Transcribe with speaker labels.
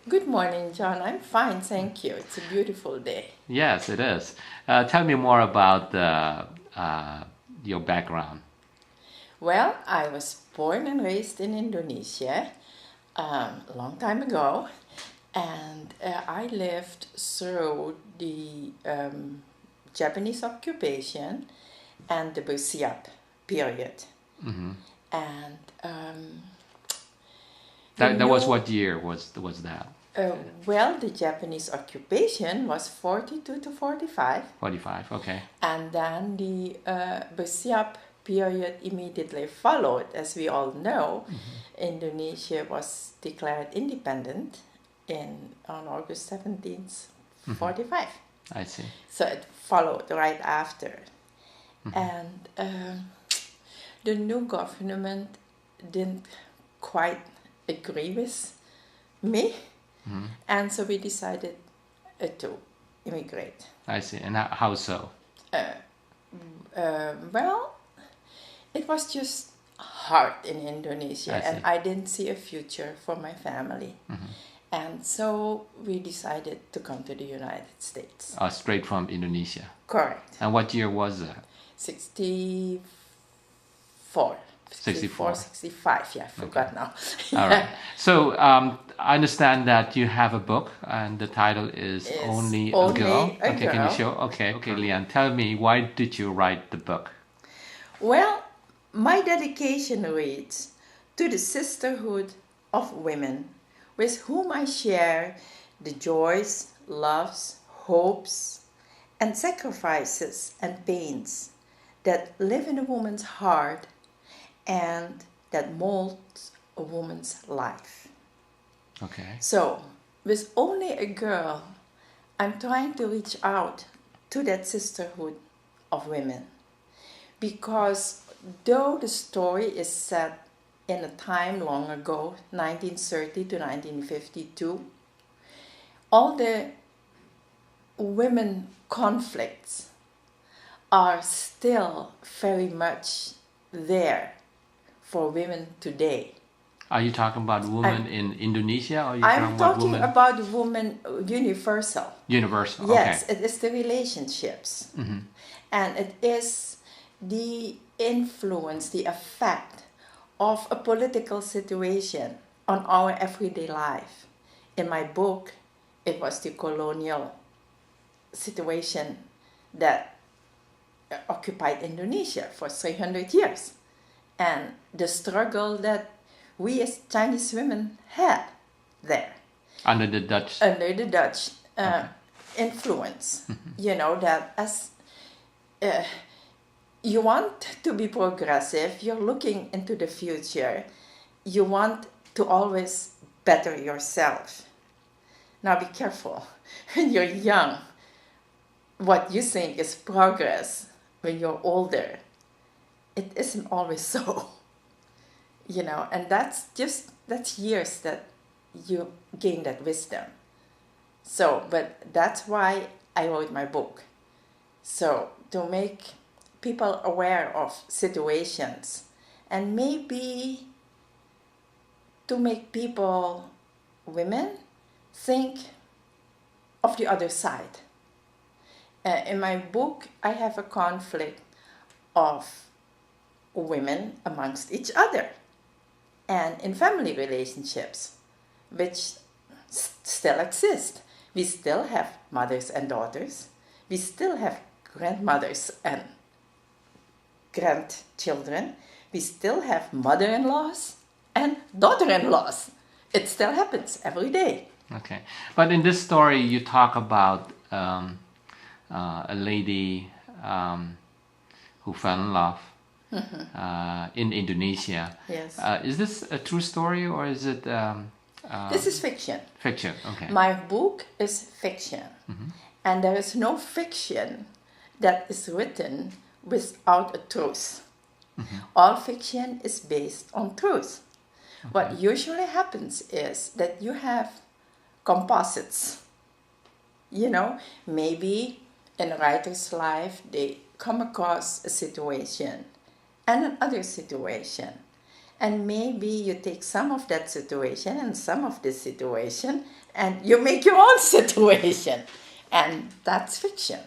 Speaker 1: Good morning, John. I'm fine, thank you. It's a beautiful day.
Speaker 2: Yes, it is. Tell me more about your background.
Speaker 1: Well, I was born and raised in Indonesia a long time ago, and I lived through the Japanese occupation and the Busiap period.
Speaker 2: Hmm.
Speaker 1: And the
Speaker 2: That was
Speaker 1: new
Speaker 2: what year was that?
Speaker 1: uh, well, the Japanese occupation was 42 to 45.
Speaker 2: 45. Okay.
Speaker 1: And then the Bersiap period immediately followed. As we all know, Indonesia was declared independent on August 17th,
Speaker 2: Hmm.
Speaker 1: 45.
Speaker 2: I see.
Speaker 1: So it followed right after.
Speaker 2: Hmm.
Speaker 1: And the new government didn't quite agree with me.
Speaker 2: Hmm.
Speaker 1: And so we decided to immigrate.
Speaker 2: I see. And how so?
Speaker 1: Uh, well, it was just hard in Indonesia,
Speaker 2: I
Speaker 1: and
Speaker 2: see.
Speaker 1: I didn't see a future for my family.
Speaker 2: Hmm.
Speaker 1: And so we decided to come to the United States.
Speaker 2: Straight from Indonesia.
Speaker 1: Correct.
Speaker 2: And what year was that?
Speaker 1: 64.
Speaker 2: 64.
Speaker 1: 65, yeah, I forgot now.
Speaker 2: All right. So I understand that you have a book, and the title is
Speaker 1: Is
Speaker 2: Only a
Speaker 1: Only
Speaker 2: Girl.
Speaker 1: a
Speaker 2: Okay, can you
Speaker 1: Girl.
Speaker 2: show? Okay, Lian, tell me, why did you write the book?
Speaker 1: Well, my dedication reads to the sisterhood of women with whom I share the joys, loves, hopes, and sacrifices and pains that live in a woman's heart and that molds a woman's life.
Speaker 2: Okay.
Speaker 1: So, with Only a Girl, I'm trying to reach out to that sisterhood of women because though the story is set in a time long ago, 1930 to 1952, all the women conflicts are still very much there for women today.
Speaker 2: Are you talking about women in Indonesia, or are you
Speaker 1: I'm
Speaker 2: talking about
Speaker 1: talking
Speaker 2: women
Speaker 1: about women universal.
Speaker 2: universal? Okay.
Speaker 1: Yes, it is the relationships.
Speaker 2: Hmm.
Speaker 1: And it is the influence, the effect of a political situation on our everyday life. In my book, it was the colonial situation that occupied Indonesia for 300 years and the struggle that we as Chinese women had there
Speaker 2: Under the Dutch.
Speaker 1: under the Dutch
Speaker 2: Okay.
Speaker 1: influence. You know, that as uh, you want to be progressive, you're looking into the future, you want to always better yourself. Now be careful. When you're young, what you think is progress, when you're older, it isn't always so. You know, and that's years that you gain that wisdom. So, but that's why I wrote my book. So, to make people aware of situations and maybe to make people, women, think of the other side. In my book, I have a conflict of women amongst each other and in family relationships, which still exist. We still have mothers and daughters. We still have grandmothers and grandchildren. We still have mother-in-laws and daughter-in-laws. It still happens every day.
Speaker 2: Okay. But in this story, you talk about a lady who fell in love in Indonesia.
Speaker 1: Yes.
Speaker 2: Is this a true story, or is it
Speaker 1: This is fiction.
Speaker 2: fiction? Okay.
Speaker 1: My book is fiction. And there is no fiction that is written without a truth. All fiction is based on truth. What usually happens is that you have composites. You know, maybe in a writer's life they come across a situation and another situation. And maybe you take some of that situation and some of this situation and you make your own situation. And that's fiction.